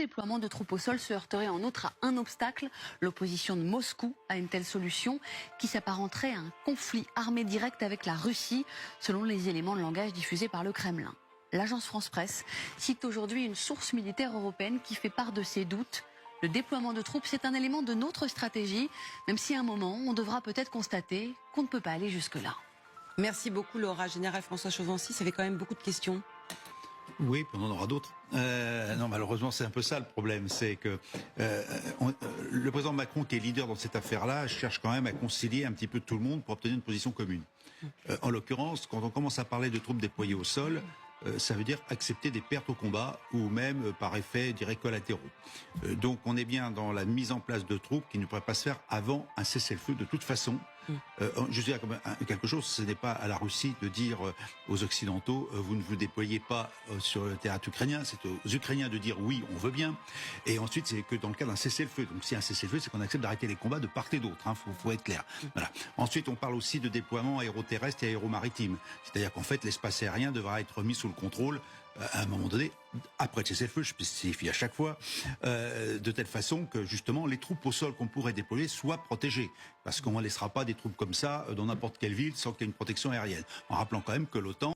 Le déploiement de troupes au sol se heurterait en outre à un obstacle, l'opposition de Moscou à une telle solution qui s'apparenterait à un conflit armé direct avec la Russie, selon les éléments de langage diffusés par le Kremlin. L'agence France-Presse cite aujourd'hui une source militaire européenne qui fait part de ses doutes. Le déploiement de troupes, c'est un élément de notre stratégie, même si à un moment, on devra peut-être constater qu'on ne peut pas aller jusque-là. Merci beaucoup Laura. Général François Chauvency, ça fait quand même beaucoup de questions. Oui, on en aura d'autres. Non, malheureusement, c'est un peu ça le problème. C'est que le président Macron, qui est leader dans cette affaire-là, cherche quand même à concilier un petit peu tout le monde pour obtenir une position commune. En l'occurrence, quand on commence à parler de troupes déployées au sol, ça veut dire accepter des pertes au combat ou même par effet direct collatéraux. Donc on est bien dans la mise en place de troupes qui ne pourraient pas se faire avant un cessez-le-feu de toute façon. Je dirais quelque chose, ce n'est pas à la Russie de dire aux Occidentaux vous ne vous déployez pas sur le théâtre ukrainien, c'est aux Ukrainiens de dire oui, on veut bien. Et ensuite, c'est que dans le cas d'un cessez-le-feu. Donc si un cessez-le-feu, c'est qu'on accepte d'arrêter les combats de part et d'autre. Faut être clair. Voilà. Ensuite, on parle aussi de déploiement aéroterrestre et aéromaritime. C'est-à-dire qu'en fait, l'espace aérien devra être mis sous le contrôle à un moment donné, après le cessez-le-feu, je spécifie à chaque fois, de telle façon que justement les troupes au sol qu'on pourrait déployer soient protégées. Parce qu'on ne laissera pas des troupes comme ça dans n'importe quelle ville sans qu'il y ait une protection aérienne. En rappelant quand même que l'OTAN